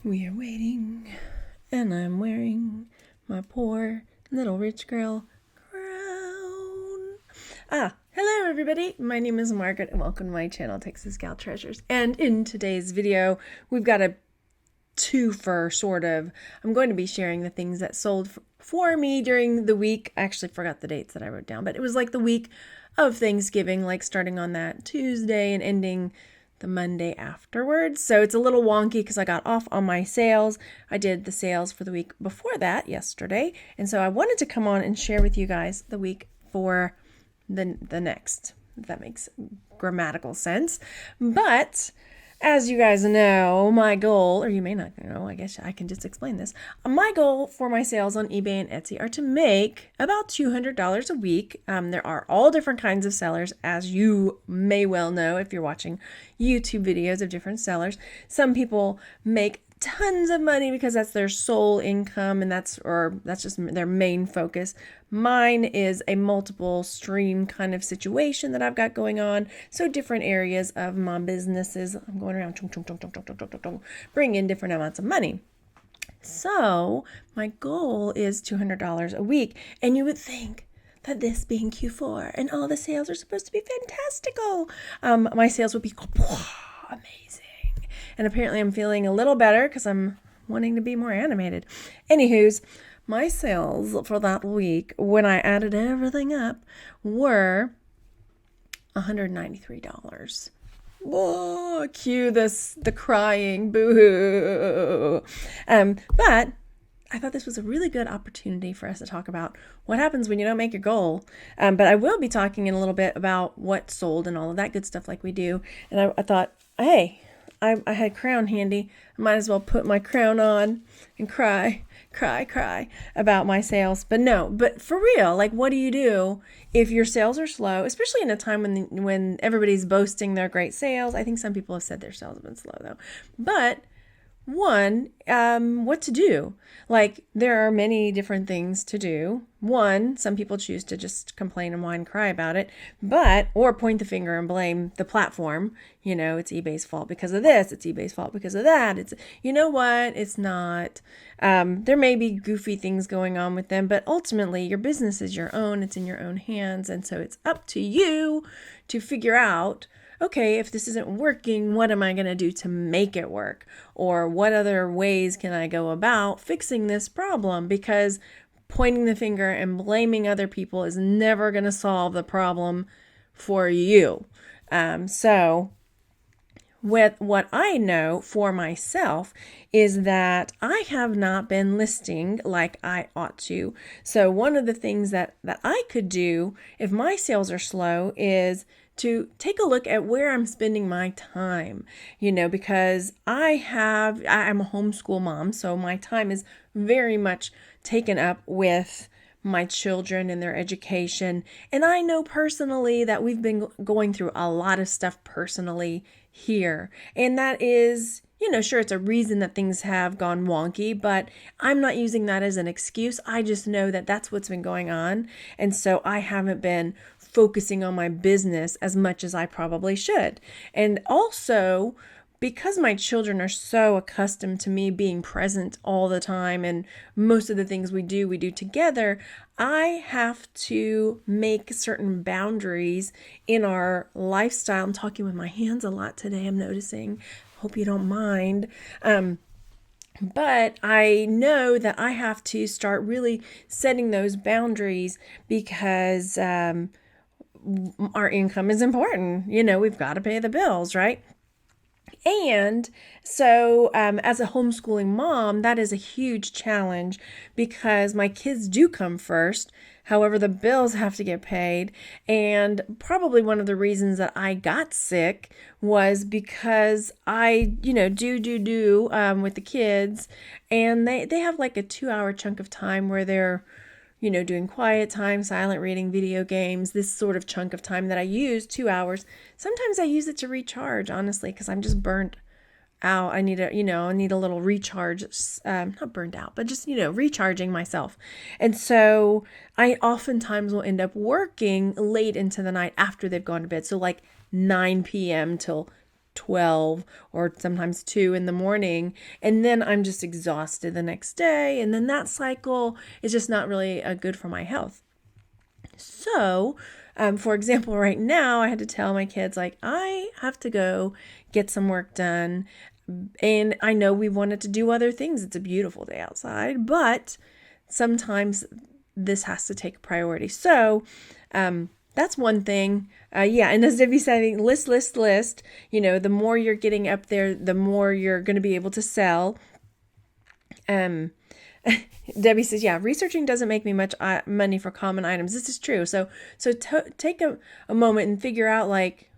We are waiting, and I'm wearing my poor little rich girl crown. Hello everybody. My name is Margaret, and welcome to my channel, Texas Gal Treasures. And in today's video, we've got a twofer, sort of. I'm going to be sharing the things that sold for me during the week. I actually forgot the dates that I wrote down, but it was like the week of Thanksgiving, like starting on that Tuesday and ending the Monday afterwards. So it's a little wonky because I got off on my sales. I did the sales for the week before that yesterday. And so I wanted to come on and share with you guys the week for the next, if that makes grammatical sense. But as you guys know, my goal, or you may not know, I guess I can just explain this. My goal for my sales on eBay and Etsy are to make about $200 a week. There are all different kinds of sellers, as you may well know if you're watching YouTube videos of different sellers. Some people make tons of money because that's their sole income and that's just their main focus. Mine is a multiple stream kind of situation that I've got going on. So different areas of my businesses, I'm going around bring in different amounts of money. So my goal is $200 a week. And you would think that this being Q4 and all the sales are supposed to be fantastical. My sales would be amazing. And apparently I'm feeling a little better because I'm wanting to be more animated. Anywho's, my sales for that week, when I added everything up, were $193. Whoa, cue the crying, boo-hoo. But I thought this was a really good opportunity for us to talk about what happens when you don't make your goal. But I will be talking in a little bit about what sold and all of that good stuff like we do. And I thought, hey, I had crown handy. I might as well put my crown on and cry about my sales. But for real, like, what do you do if your sales are slow, especially in a time when everybody's boasting their great sales? I think some people have said their sales have been slow though. But one, what to do? Like, there are many different things to do. One, some people choose to just complain and whine and cry about it, or point the finger and blame the platform. You know, it's eBay's fault because of this. It's eBay's fault because of that. You know what? It's not. There may be goofy things going on with them, but ultimately your business is your own. It's in your own hands. And so it's up to you to figure out, okay, if this isn't working, what am I going to do to make it work? Or what other ways can I go about fixing this problem? Because pointing the finger and blaming other people is never going to solve the problem for you. So with what I know for myself is that I have not been listing like I ought to. So one of the things that I could do if my sales are slow is to take a look at where I'm spending my time, because I'm a homeschool mom, so my time is very much taken up with my children and their education. And I know personally that we've been going through a lot of stuff personally here. And that is, sure, it's a reason that things have gone wonky, but I'm not using that as an excuse. I just know that that's what's been going on. And so I haven't been focusing on my business as much as I probably should. And also, because my children are so accustomed to me being present all the time and most of the things we do together, I have to make certain boundaries in our lifestyle. I'm talking with my hands a lot today, I'm noticing. Hope you don't mind. But I know that I have to start really setting those boundaries because our income is important. We've got to pay the bills, right? And so as a homeschooling mom, that is a huge challenge because my kids do come first. However, the bills have to get paid. And probably one of the reasons that I got sick was because I, do with the kids. And they have like a 2-hour chunk of time where they're doing quiet time, silent reading, video games, this sort of chunk of time that I use, 2 hours. Sometimes I use it to recharge, honestly, because I'm just burnt out. I need a little recharge, not burned out, but just, recharging myself. And so I oftentimes will end up working late into the night after they've gone to bed. So like 9 p.m. till 12 or sometimes 2 in the morning. And then I'm just exhausted the next day. And then that cycle is just not really good for my health. So, for example, right now I had to tell my kids, like, I have to go get some work done. And I know we wanted to do other things. It's a beautiful day outside, but sometimes this has to take priority. So, that's one thing. Yeah. And as Debbie said, list. The more you're getting up there, the more you're going to be able to sell. Debbie says, yeah, researching doesn't make me much money for common items. This is true. So take a moment and figure out, like,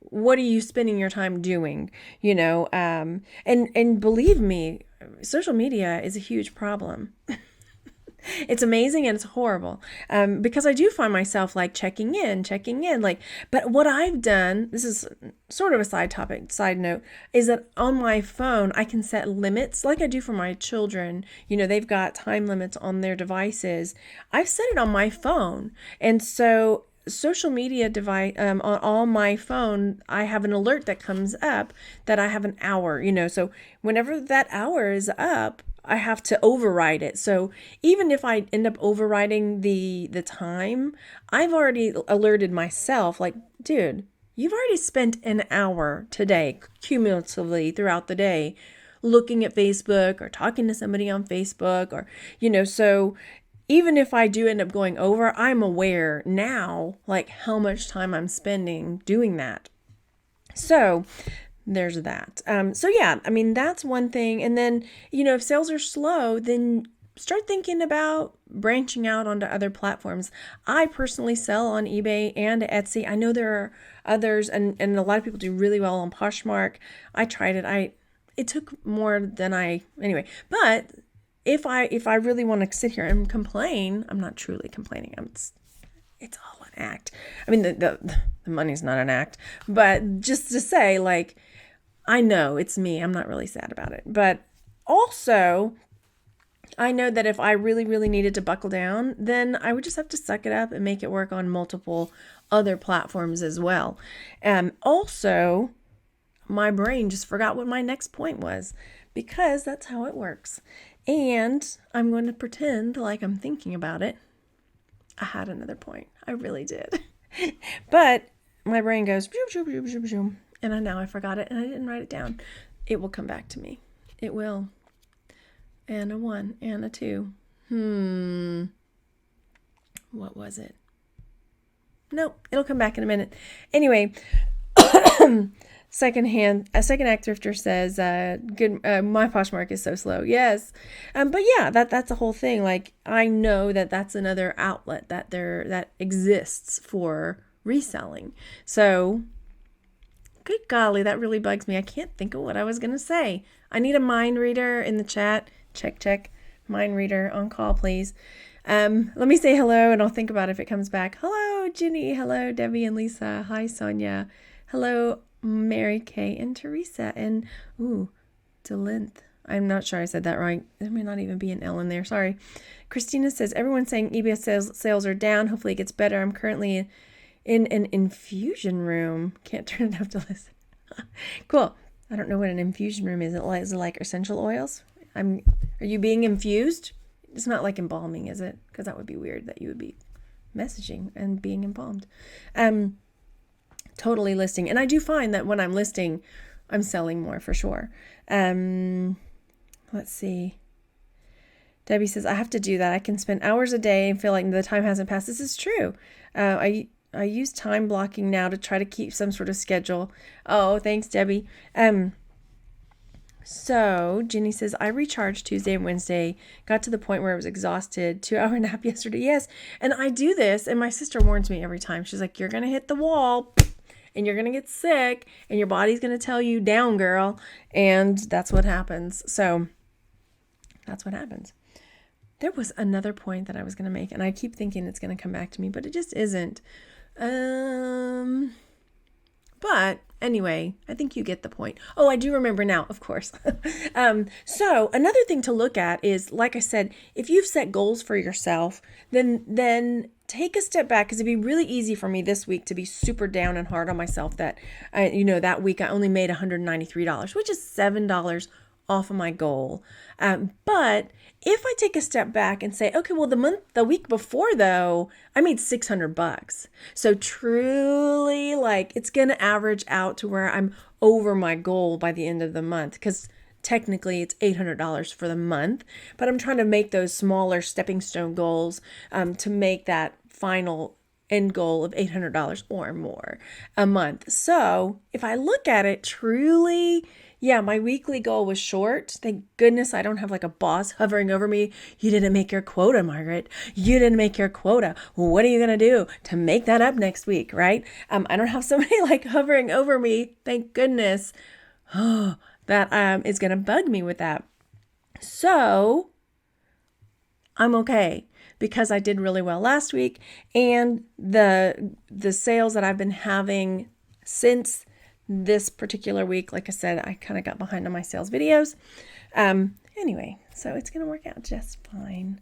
what are you spending your time doing? And believe me, social media is a huge problem. It's amazing and it's horrible, because I do find myself like checking in, like, but what I've done, this is sort of a side note, is that on my phone, I can set limits like I do for my children. They've got time limits on their devices. I've set it on my phone. And so social media device, on my phone, I have an alert that comes up that I have an hour, so whenever that hour is up, I have to override it. So even if I end up overriding the time, I've already alerted myself, like, dude, you've already spent an hour today cumulatively throughout the day looking at Facebook or talking to somebody on Facebook, or, so even if I do end up going over, I'm aware now, like, how much time I'm spending doing that. So there's that. So yeah, I mean, that's one thing. And then, if sales are slow, then start thinking about branching out onto other platforms. I personally sell on eBay and Etsy. I know there are others, and a lot of people do really well on Poshmark. I tried it. It took more than anyway, but if I really want to sit here and complain, I'm not truly complaining. It's all an act. I mean, the money's not an act, but just to say, like, I know it's me. I'm not really sad about it. But also, I know that if I really, really needed to buckle down, then I would just have to suck it up and make it work on multiple other platforms as well. Also, my brain just forgot what my next point was, because that's how it works. And I'm going to pretend like I'm thinking about it. I had another point. I really did. But my brain goes, and now I forgot it and I didn't write it down. It will come back to me. It will. And a 1 and a 2. What was it? Nope, it'll come back in a minute. Anyway, second act thrifter says, good, my Poshmark is so slow. Yes. But yeah, that's the whole thing. Like, I know that's another outlet that exists for reselling. So, good golly, that really bugs me. I can't think of what I was going to say. I need a mind reader in the chat. Check. Mind reader on call, please. Let me say hello and I'll think about it if it comes back. Hello, Ginny. Hello, Debbie and Lisa. Hi, Sonia. Hello, Mary Kay and Teresa. And, Delinth. I'm not sure I said that right. There may not even be an L in there. Sorry. Christina says, everyone's saying eBay sales are down. Hopefully it gets better. I'm currently in an infusion room. Can't turn it up to listen. Cool. I don't know what an infusion room is. Is it like essential oils? Are you being infused? It's not like embalming, is it? Because that would be weird that you would be messaging and being embalmed. Totally listing. And I do find that when I'm listing, I'm selling more for sure. Let's see. Debbie says, I have to do that. I can spend hours a day and feel like the time hasn't passed. This is true. I use time blocking now to try to keep some sort of schedule. Oh, thanks, Debbie. So Ginny says, I recharged Tuesday and Wednesday, got to the point where I was exhausted, 2-hour nap yesterday. Yes. And I do this. And my sister warns me every time. She's like, you're going to hit the wall and you're going to get sick and your body's going to tell you down, girl. And that's what happens. So that's what happens. There was another point that I was going to make and I keep thinking it's going to come back to me, but it just isn't. But anyway, I think you get the point. Oh, I do remember now, of course. So another thing to look at is, like I said, if you've set goals for yourself, then take a step back, because it'd be really easy for me this week to be super down and hard on myself that, that week I only made $193, which is $7 off of my goal. But if I take a step back and say, okay, well, the week before though, I made $600. So truly, like, it's going to average out to where I'm over my goal by the end of the month, because technically it's $800 for the month, but I'm trying to make those smaller stepping stone goals to make that final end goal of $800 or more a month. So if I look at it truly, yeah, my weekly goal was short. Thank goodness I don't have like a boss hovering over me. You didn't make your quota, Margaret. You didn't make your quota. What are you going to do to make that up next week, right? I don't have somebody like hovering over me. Thank goodness. Oh, that is going to bug me with that. So I'm okay, because I did really well last week, and the sales that I've been having since this particular week, like I said, I kind of got behind on my sales videos. Anyway, so it's going to work out just fine.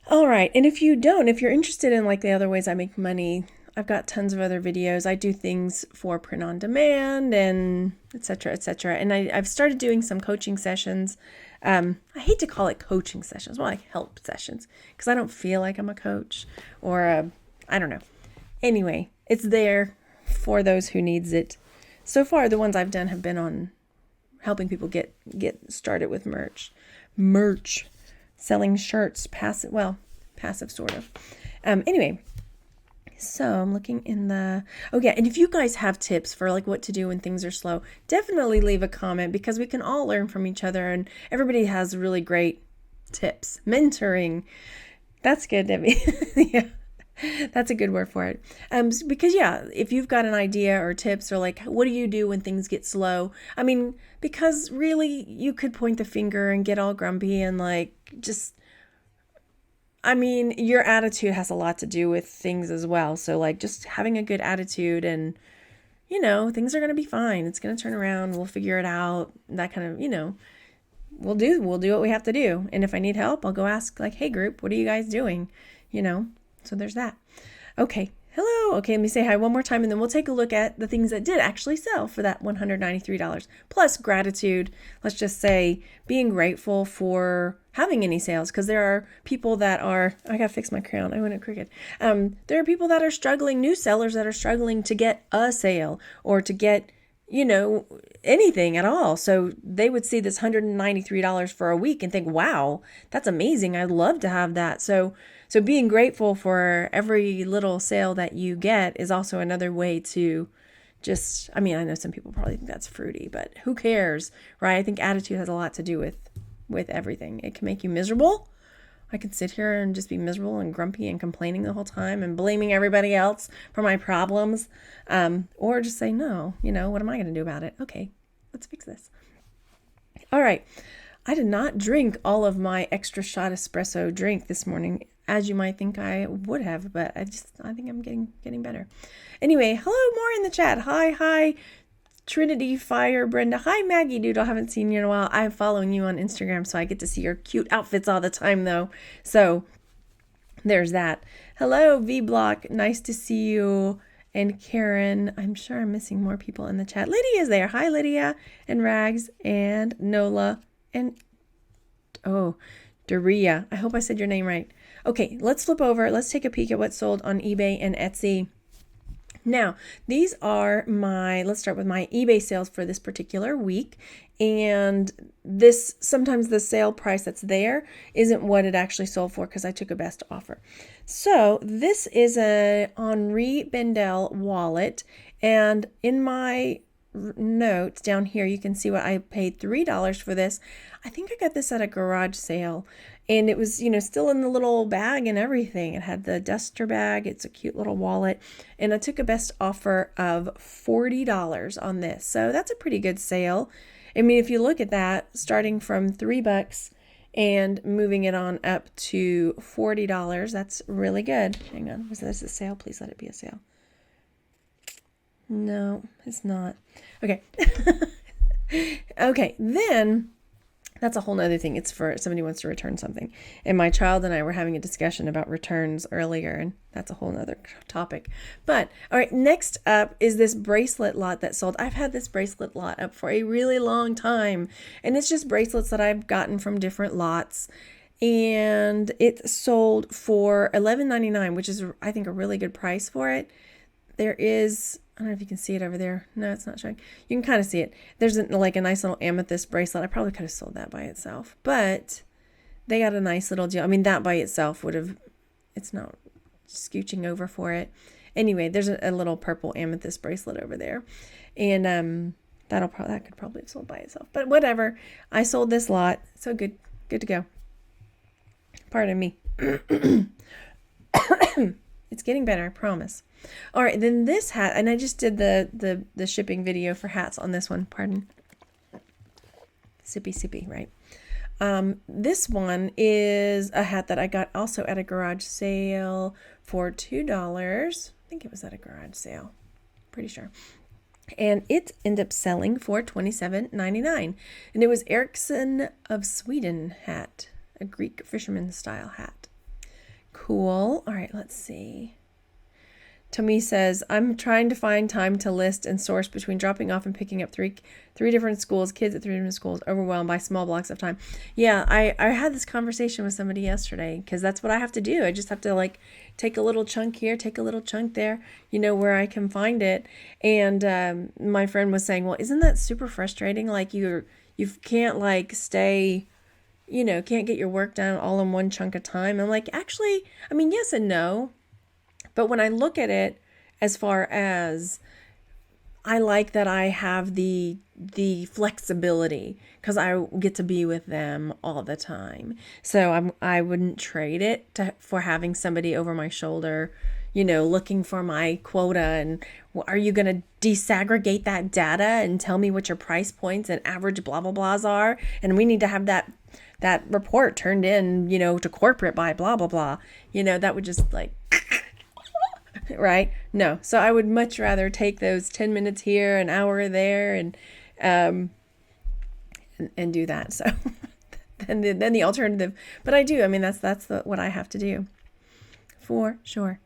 All right. And if you're interested in like the other ways I make money, I've got tons of other videos. I do things for print on demand and et cetera, et cetera. And I've started doing some coaching sessions. I hate to call it coaching sessions, more like help sessions, because I don't feel like I'm a coach or I don't know. Anyway, it's there for those who needs it. So far, the ones I've done have been on helping people get started with merch, selling shirts, passive sort of. Anyway, so I'm looking in and if you guys have tips for like what to do when things are slow, definitely leave a comment, because we can all learn from each other, and everybody has really great tips. Mentoring. That's good, Debbie. Yeah. That's a good word for it. Because if you've got an idea or tips, or like, what do you do when things get slow? I mean, because really you could point the finger and get all grumpy and like, your attitude has a lot to do with things as well. So like just having a good attitude, and, things are going to be fine. It's going to turn around. We'll figure it out. That kind of, we'll do what we have to do. And if I need help, I'll go ask like, hey group, what are you guys doing? So there's that. Okay. Hello. Okay. Let me say hi one more time, and then we'll take a look at the things that did actually sell for that $193 plus gratitude. Let's just say being grateful for having any sales, because there are people that are, I got to fix my crown. I went crooked. There are people that are struggling, new sellers that are struggling to get a sale or to get, anything at all. So they would see this $193 for a week and think, wow, that's amazing. I'd love to have that. So being grateful for every little sale that you get is also another way to just, I know some people probably think that's fruity, but who cares, right? I think attitude has a lot to do with everything. It can make you miserable. I could sit here and just be miserable and grumpy and complaining the whole time and blaming everybody else for my problems. Or just say, no, what am I going to do about it? Okay, let's fix this. All right. I did not drink all of my extra shot espresso drink this morning, as you might think I would have, but I think I'm getting better. Anyway, hello, more in the chat. Hi, Trinity Fire Brenda. Hi, Maggie Doodle. Haven't seen you in a while. I'm following you on Instagram, so I get to see your cute outfits all the time, though. So there's that. Hello, V Block. Nice to see you. And Karen. I'm sure I'm missing more people in the chat. Lydia's there. Hi, Lydia. And Rags and Nola and Daria. I hope I said your name right. Okay, let's flip over. Let's take a peek at what's sold on eBay and Etsy. Now, these are let's start with my eBay sales for this particular week. And sometimes the sale price that's there isn't what it actually sold for, because I took a best offer. So this is a Henri Bendel wallet. And in my notes down here, you can see what I paid $3 for this. I think I got this at a garage sale. And it was, still in the little bag and everything. It had the duster bag. It's a cute little wallet. And I took a best offer of $40 on this. So that's a pretty good sale. If you look at that, starting from $3 and moving it on up to $40, that's really good. Hang on. Was this a sale? Please let it be a sale. No, it's not. Okay. Okay. Then That's a whole nother thing. It's for somebody wants to return something. And my child and I were having a discussion about returns earlier, and that's a whole nother topic. But all right, next up is this bracelet lot that sold. I've had this bracelet lot up for a really long time, and it's just bracelets that I've gotten from different lots. And it sold for $11.99, which is, I think, a really good price for it. There is, I don't know if you can see it over there. No, it's not showing. You can kind of see it. There's like a nice little amethyst bracelet. I probably could have sold that by itself, but they got a nice little deal. I mean, that by itself would have, it's not scooching over for it. Anyway, there's a little purple amethyst bracelet over there. And that could probably have sold by itself. But whatever. I sold this lot. So good to go. Pardon me. It's getting better, I promise. All right, then this hat, and I just did the shipping video for hats on this one. Pardon. Sippy, right? This one is a hat that I got also at a garage sale for $2. I think it was at a garage sale. Pretty sure. And it ended up selling for $27.99. And it was Ericsson of Sweden hat, a Greek fisherman style hat. Cool. All right, let's see. Tommy says, I'm trying to find time to list and source between dropping off and picking up three different schools, kids at 3 different schools, overwhelmed by small blocks of time. Yeah, I had this conversation with somebody yesterday because that's what I have to do. I just have to like take a little chunk here, take a little chunk there, where I can find it. And my friend was saying, well, isn't that super frustrating? Like you can't like stay, can't get your work done all in one chunk of time. I'm like, actually, I mean, yes and no. But when I look at it as far as I like that I have the flexibility because I get to be with them all the time. So I wouldn't trade it for having somebody over my shoulder, looking for my quota. And are you going to desegregate that data and tell me what your price points and average blah, blah, blahs are? And we need to have that report turned in, to corporate by blah, blah, blah. That would just like... Right? No. So I would much rather take those 10 minutes here, an hour there, and do that. So then the alternative. But I do. I mean, that's what I have to do. For sure.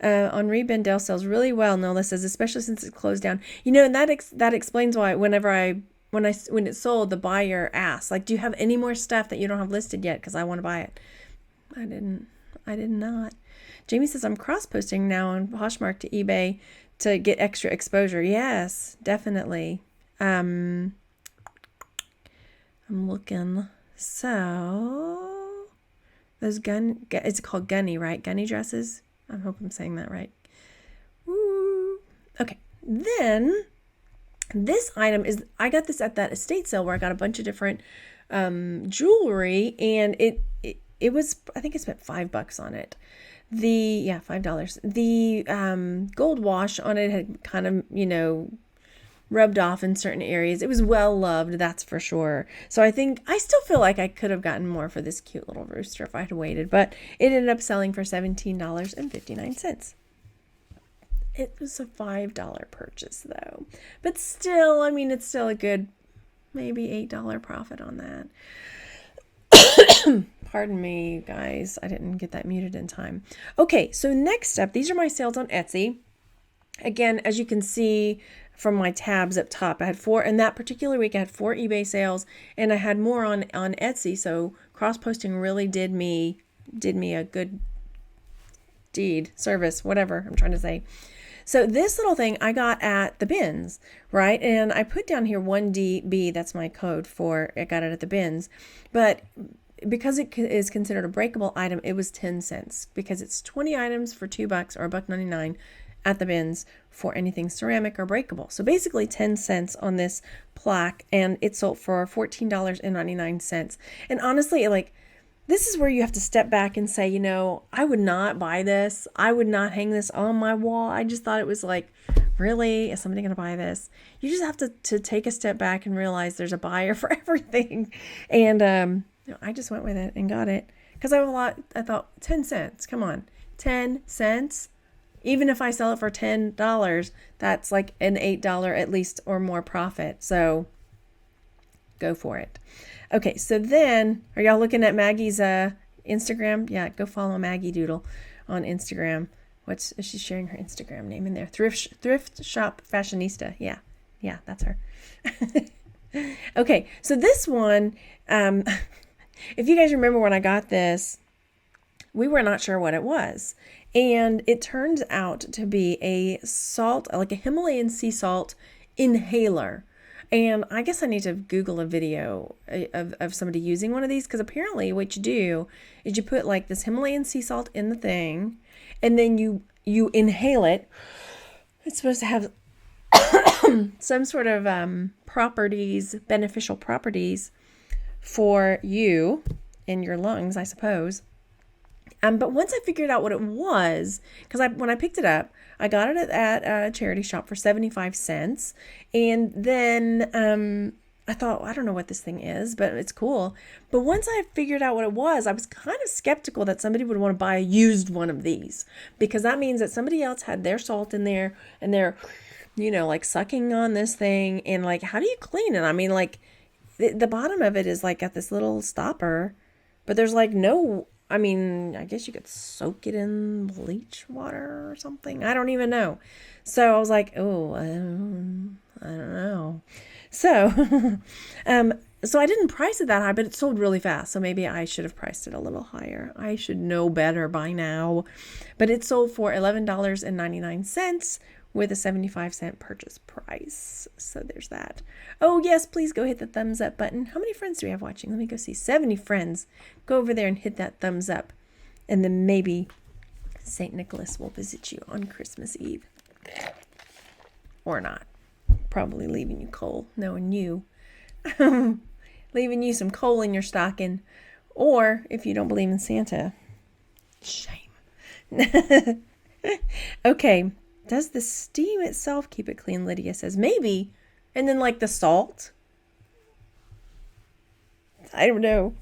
Henri Bendel sells really well, Nola says, especially since it closed down. And that explains why when it sold, the buyer asked, like, do you have any more stuff that you don't have listed yet? Because I want to buy it. I did not. Jamie says, I'm cross-posting now on Poshmark to eBay to get extra exposure. Yes, definitely. I'm looking. So, those it's called gunny, right? Gunny dresses? I hope I'm saying that right. Woo. Okay. Then, this item is, I got this at that estate sale where I got a bunch of different jewelry, and it was, I think I spent $5 on it. $5. The gold wash on it had kind of, rubbed off in certain areas. It was well loved, that's for sure. So I still feel like I could have gotten more for this cute little rooster if I had waited, but it ended up selling for $17.59. It was a $5 purchase though. But still, I mean, it's still a good maybe $8 profit on that. Pardon me, guys. I didn't get that muted in time. Okay, so next up, these are my sales on Etsy. Again, as you can see from my tabs up top, I had 4, in that particular week, I had 4 eBay sales, and I had more on Etsy, so cross-posting really did me a good service, whatever I'm trying to say. So this little thing I got at the bins, right? And I put down here 1DB, that's my code for I got it at the bins, but because it is considered a breakable item, it was 10 cents because it's 20 items for $2 or $1.99 at the bins for anything ceramic or breakable. So basically 10 cents on this plaque, and it sold for $14.99. And honestly, like, this is where you have to step back and say, I would not buy this. I would not hang this on my wall. I just thought it was like, really? Is somebody going to buy this? You just have to take a step back and realize there's a buyer for everything. And, I just went with it and got it because I thought 10 cents. Come on, 10 cents. Even if I sell it for $10, that's like an $8 at least or more profit. So go for it. Okay, so then, are y'all looking at Maggie's Instagram? Yeah, go follow Maggie Doodle on Instagram. Is she sharing her Instagram name in there? Thrift Shop Fashionista. Yeah, that's her. Okay, so this one, if you guys remember when I got this, we were not sure what it was. And it turns out to be a salt, like a Himalayan sea salt inhaler. And I guess I need to Google a video of somebody using one of these, because apparently what you do is you put like this Himalayan sea salt in the thing, and then you inhale it. It's supposed to have some sort of beneficial properties for you in your lungs, I suppose. But once I figured out what it was, because when I picked it up, I got it at a charity shop for 75 cents. And then I thought, I don't know what this thing is, but it's cool. But once I figured out what it was, I was kind of skeptical that somebody would want to buy a used one of these, because that means that somebody else had their salt in there and they're, like sucking on this thing. And like, how do you clean it? I mean, like the bottom of it is like got this little stopper, but there's like no... I mean, I guess you could soak it in bleach water or something. I don't even know. So I was like, oh, I don't know. So, so I didn't price it that high, but it sold really fast. So maybe I should have priced it a little higher. I should know better by now. But it sold for $11.99 with a 75-cent purchase price. So there's that. Oh, yes, please go hit the thumbs up button. How many friends do we have watching? Let me go see. 70 friends. Go over there and hit that thumbs up. And then maybe St. Nicholas will visit you on Christmas Eve. Or not. Probably leaving you coal, knowing you. Leaving you some coal in your stocking. Or, if you don't believe in Santa, shame. Okay. Does the steam itself keep it clean? Lydia says, maybe. And then like the salt. I don't know.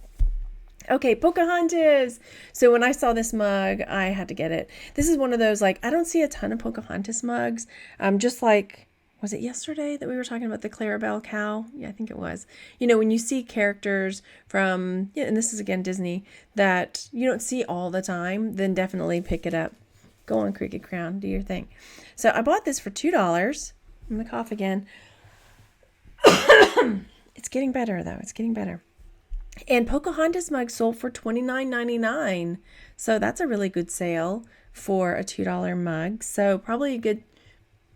Okay, Pocahontas. So when I saw this mug, I had to get it. This is one of those, like, I don't see a ton of Pocahontas mugs. Just like, was it yesterday that we were talking about the Clarabelle cow? Yeah, I think it was. When you see characters from, and this is again Disney, that you don't see all the time, then definitely pick it up. Go on, Cricket Crown, do your thing. So I bought this for $2. I'm going to cough again. It's getting better, though. It's getting better. And Pocahontas mug sold for $29.99. So that's a really good sale for a $2 mug. So probably a good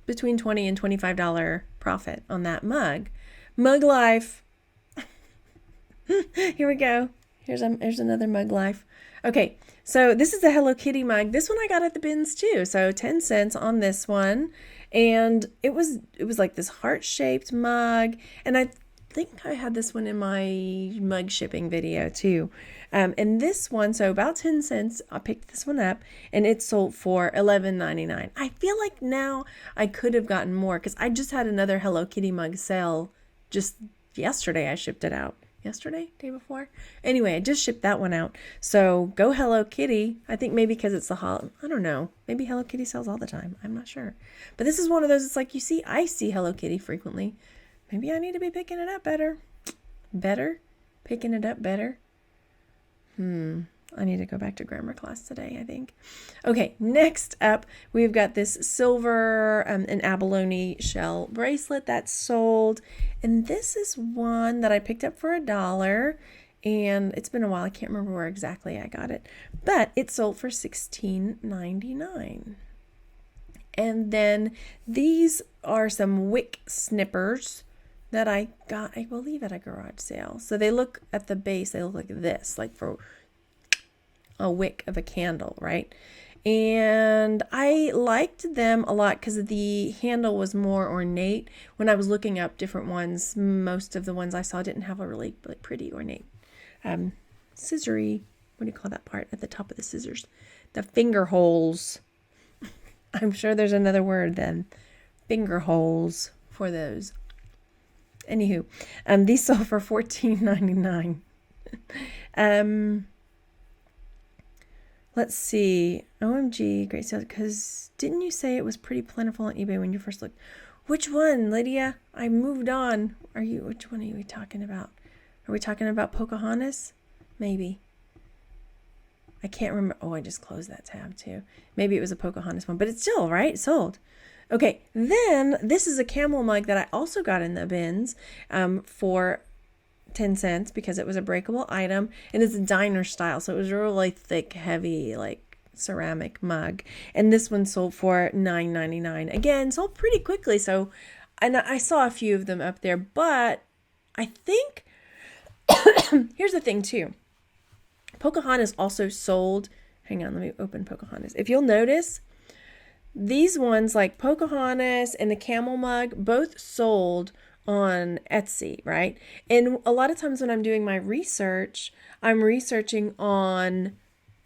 between $20 and $25 profit on that mug. Mug Life. Here we go. Here's another Mug Life. Okay, so this is the Hello Kitty mug. This one I got at the bins too. So 10 cents on this one. And it was like this heart-shaped mug. And I think I had this one in my mug shipping video too. And this one, so about 10 cents, I picked this one up and it sold for $11.99. I feel like now I could have gotten more because I just had another Hello Kitty mug sale just yesterday. I shipped it out. Yesterday? Day before? Anyway, I just shipped that one out. So go Hello Kitty. I think maybe because it's I don't know. Maybe Hello Kitty sells all the time. I'm not sure. But this is one of those, it's like I see Hello Kitty frequently. Maybe I need to be picking it up better. Picking it up better? I need to go back to grammar class today, I think. Okay, next up, we've got this silver and abalone shell bracelet that's sold. And this is one that I picked up for $1. And it's been a while. I can't remember where exactly I got it. But it sold for $16.99. And then these are some wick snippers that I got, I believe, at a garage sale. So they look at the base, they look like this, like for a wick of a candle, right? And I liked them a lot because the handle was more ornate. When I was looking up different ones, most of the ones I saw didn't have a really like pretty ornate scissory, what do you call that part at the top of the scissors? The finger holes. I'm sure there's another word then. Finger holes for those. Anywho, these sold for $14.99. Let's see. OMG, great sale. Because didn't you say it was pretty plentiful on eBay when you first looked? Which one, Lydia? I moved on. Which one are we talking about? Are we talking about Pocahontas? Maybe. I can't remember. Oh, I just closed that tab too. Maybe it was a Pocahontas one, but it's still, right? It sold. Okay, then this is a camel mug that I also got in the bins for 10 cents because it was a breakable item, and it's a diner style, so it was a really thick, heavy, like ceramic mug. And this one sold for $9.99. Again, sold pretty quickly. So, and I saw a few of them up there, but I think here's the thing too. Pocahontas also sold. Hang on, let me open Pocahontas. If you'll notice, these ones like Pocahontas and the camel mug both sold on Etsy, right? And a lot of times when I'm doing my research, I'm researching on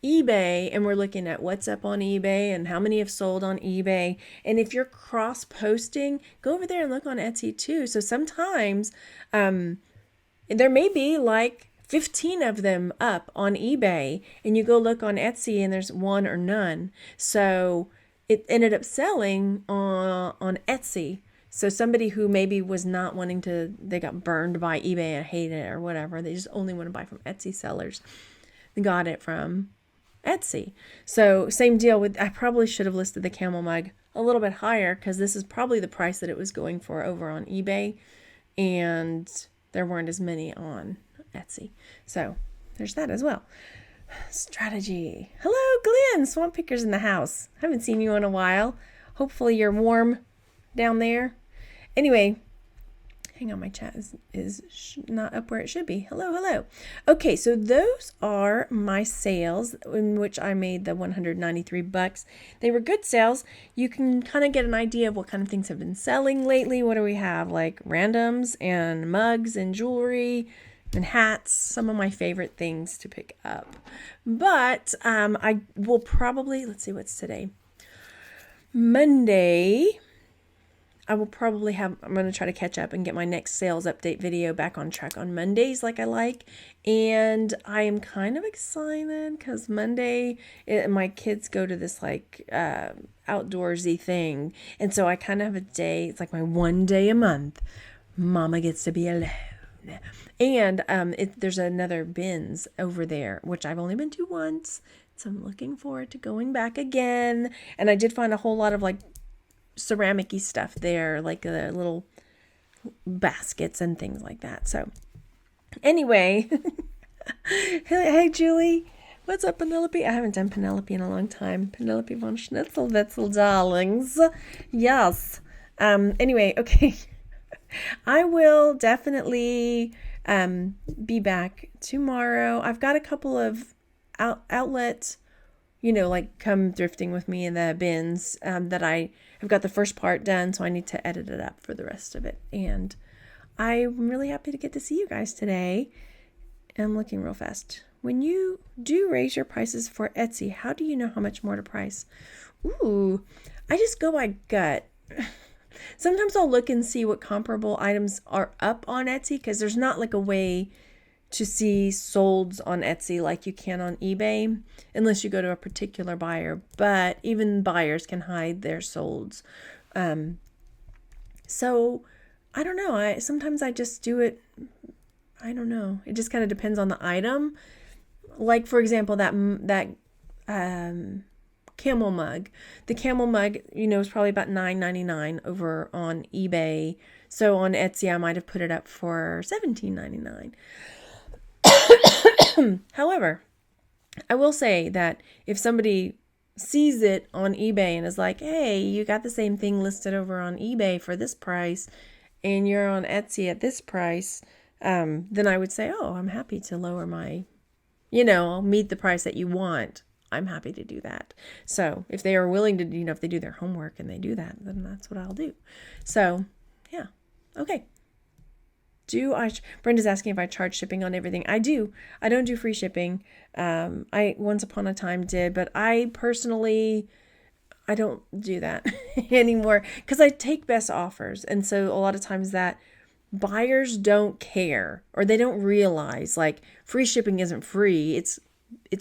eBay, and we're looking at what's up on eBay and how many have sold on eBay. And if you're cross posting, go over there and look on Etsy too. So sometimes there may be like 15 of them up on eBay, and you go look on Etsy and there's one or none. So it ended up selling on Etsy. So somebody who maybe was not wanting to, they got burned by eBay and hated it or whatever, they just only want to buy from Etsy sellers, they got it from Etsy. So same deal with, I probably should have listed the camel mug a little bit higher because this is probably the price that it was going for over on eBay, and there weren't as many on Etsy. So there's that as well. Strategy. Hello, Glenn. Swamp Picker's in the house. Haven't seen you in a while. Hopefully you're warm down there. Anyway, hang on, my chat is not up where it should be. Hello. Okay, so those are my sales in which I made the $193. They were good sales. You can kind of get an idea of what kind of things have been selling lately. What do we have? Like randoms and mugs and jewelry and hats, some of my favorite things to pick up. But I will probably, let's see, what's today? Monday. I will probably I'm going to try to catch up and get my next sales update video back on track on Mondays like I like. And I am kind of excited because Monday, my kids go to this like outdoorsy thing. And so I kind of have a day, it's like my one day a month. Mama gets to be alone. And there's another bins over there, which I've only been to once. So I'm looking forward to going back again. And I did find a whole lot of like ceramic-y stuff there, like little baskets and things like that. So anyway, hey Julie, what's up, Penelope? I haven't done Penelope in a long time. Penelope von Schnitzelwetzel, darlings. Yes. Anyway, okay. I will definitely be back tomorrow. I've got a couple of outlets, like come thrifting with me in the bins that I have got the first part done, so I need to edit it up for the rest of it. And I'm really happy to get to see you guys today. I'm looking real fast. When you do raise your prices for Etsy, how do you know how much more to price? Ooh, I just go by gut. Sometimes I'll look and see what comparable items are up on Etsy because there's not like a way to see solds on Etsy like you can on eBay unless you go to a particular buyer. But even buyers can hide their solds. So I don't know. Sometimes I just do it. I don't know. It just kind of depends on the item. Like for example, that camel mug. The camel mug, is probably about $9.99 over on eBay. So on Etsy, I might have put it up for $17.99. However, I will say that if somebody sees it on eBay and is like, hey, you got the same thing listed over on eBay for this price and you're on Etsy at this price, then I would say, oh, I'm happy to lower my, meet the price that you want. I'm happy to do that. So if they are willing to, if they do their homework and they do that, then that's what I'll do. So yeah. Okay. Brenda's asking if I charge shipping on everything. I do. I don't do free shipping. I once upon a time did, but I personally, I don't do that anymore because I take best offers. And so a lot of times that buyers don't care or they don't realize like free shipping isn't free. It's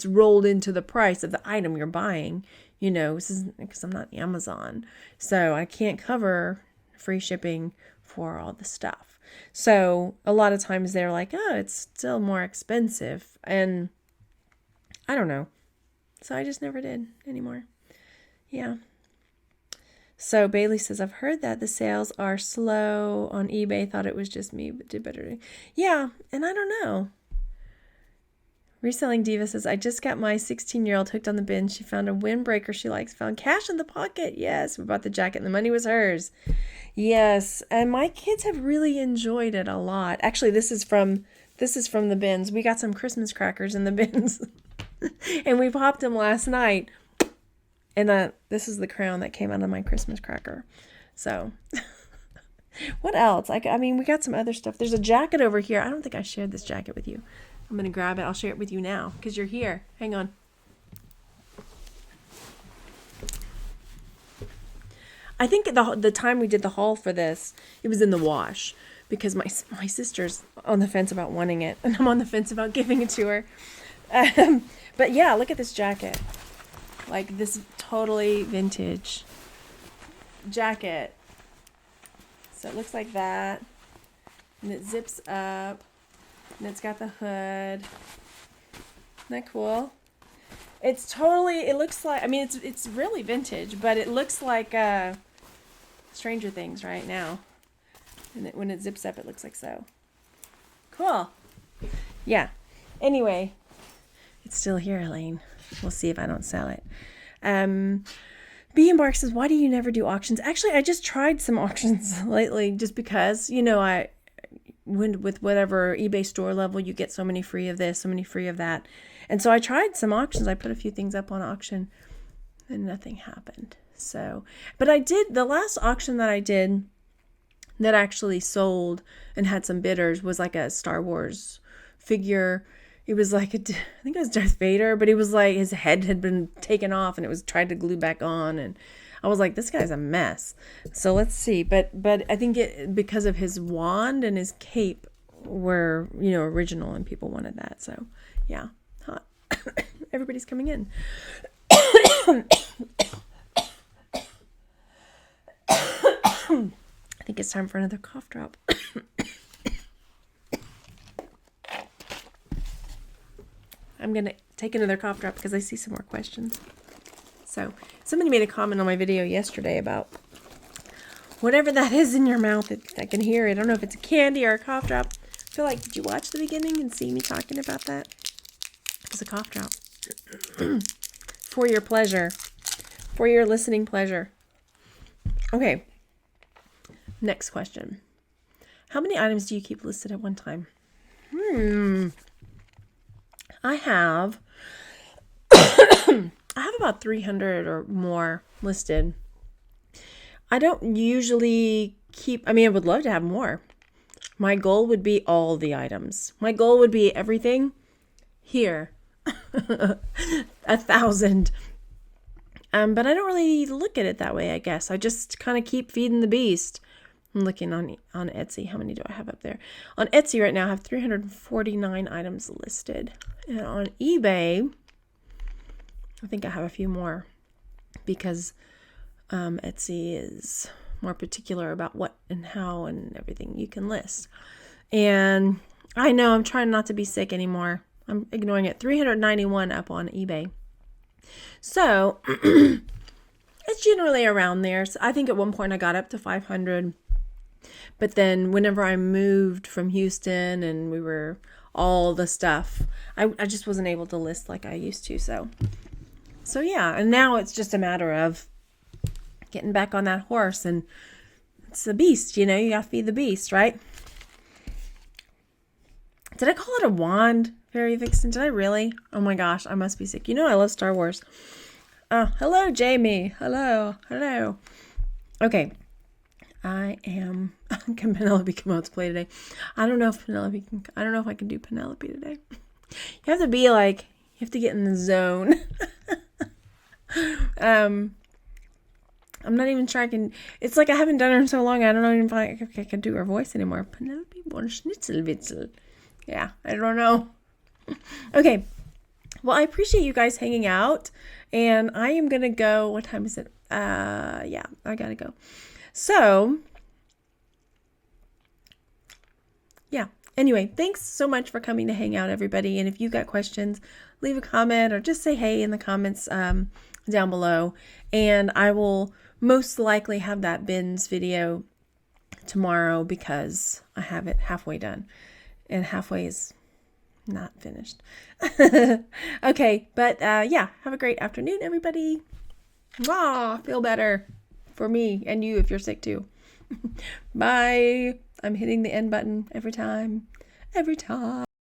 rolled into the price of the item you're buying, this is because I'm not Amazon. So I can't cover free shipping for all the stuff. So a lot of times they're like, oh, it's still more expensive. And I don't know. So I just never did anymore. Yeah. So Bailey says, I've heard that the sales are slow on eBay. Thought it was just me, but did better. Yeah. And I don't know. Reselling Diva says, I just got my 16-year-old hooked on the bin. She found a windbreaker she likes, found cash in the pocket. Yes, we bought the jacket and the money was hers. Yes, and my kids have really enjoyed it a lot. Actually, this is from the bins. We got some Christmas crackers in the bins, and we popped them last night. And this is the crown that came out of my Christmas cracker. So, what else? I mean, we got some other stuff. There's a jacket over here. I don't think I shared this jacket with you. I'm going to grab it. I'll share it with you now because you're here. Hang on. I think the time we did the haul for this, it was in the wash because my sister's on the fence about wanting it and I'm on the fence about giving it to her. But yeah, look at this jacket. Like this totally vintage jacket. So it looks like that. And it zips up. And it's got the hood. Isn't that cool? It looks like, I mean, it's really vintage, but it looks like Stranger Things right now. And when it zips up, it looks like so. Cool. Yeah. Anyway, it's still here, Elaine. We'll see if I don't sell it. B Embark says, why do you never do auctions? Actually, I just tried some auctions lately just because, with whatever eBay store level, you get so many free of this, so many free of that. And so I tried some auctions. I put a few things up on auction and nothing happened. So, but I did, the last auction that I did that actually sold and had some bidders was like a Star Wars figure. It was like, I think it was Darth Vader, but it was like his head had been taken off and it was tried to glue back on. And I was like, this guy's a mess. So let's see. But I think because of his wand and his cape were, original and people wanted that. So yeah, hot. Everybody's coming in. I think it's time for another cough drop. I'm going to take another cough drop because I see some more questions. So somebody made a comment on my video yesterday about whatever that is in your mouth. I can hear it. I don't know if it's a candy or a cough drop. I feel like, did you watch the beginning and see me talking about that? It was a cough drop. For your pleasure. For your listening pleasure. Okay. Next question. How many items do you keep listed at one time? I have about 300 or more listed. I don't usually I would love to have more. My goal would be all the items. My goal would be everything here. 1,000. But I don't really look at it that way, I guess. I just kind of keep feeding the beast. I'm looking on Etsy. How many do I have up there? On Etsy right now, I have 349 items listed. And on eBay, I think I have a few more because Etsy is more particular about what and how and everything you can list. And I know I'm trying not to be sick anymore. I'm ignoring it. 391 up on eBay. So it's generally around there. So I think at one point I got up to 500. But then whenever I moved from Houston and we were all the stuff, I just wasn't able to list like I used to. So yeah, and now it's just a matter of getting back on that horse, and it's a beast, you gotta feed the beast, right? Did I call it a wand, Fairy Vixen? Did I really? Oh my gosh, I must be sick. I love Star Wars. Hello, Jamie. Hello. Okay. Can Penelope come out to play today? I don't know if I can do Penelope today. You have to be like, you have to get in the zone. I'm not even sure I can, it's like I haven't done her in so long, I don't know even if I can do her voice anymore. Penelope von Schnitzelwitzel. Yeah, I don't know. Okay. Well, I appreciate you guys hanging out, and I am going to go. What time is it? Yeah, I got to go. So yeah. Anyway, thanks so much for coming to hang out, everybody. And if you've got questions, leave a comment or just say hey in the comments down below. And I will most likely have that bins video tomorrow because I have it halfway done. And halfway is not finished. Okay, but yeah, have a great afternoon, everybody. Wow, feel better for me and you if you're sick too. Bye. I'm hitting the end button every time. Every time.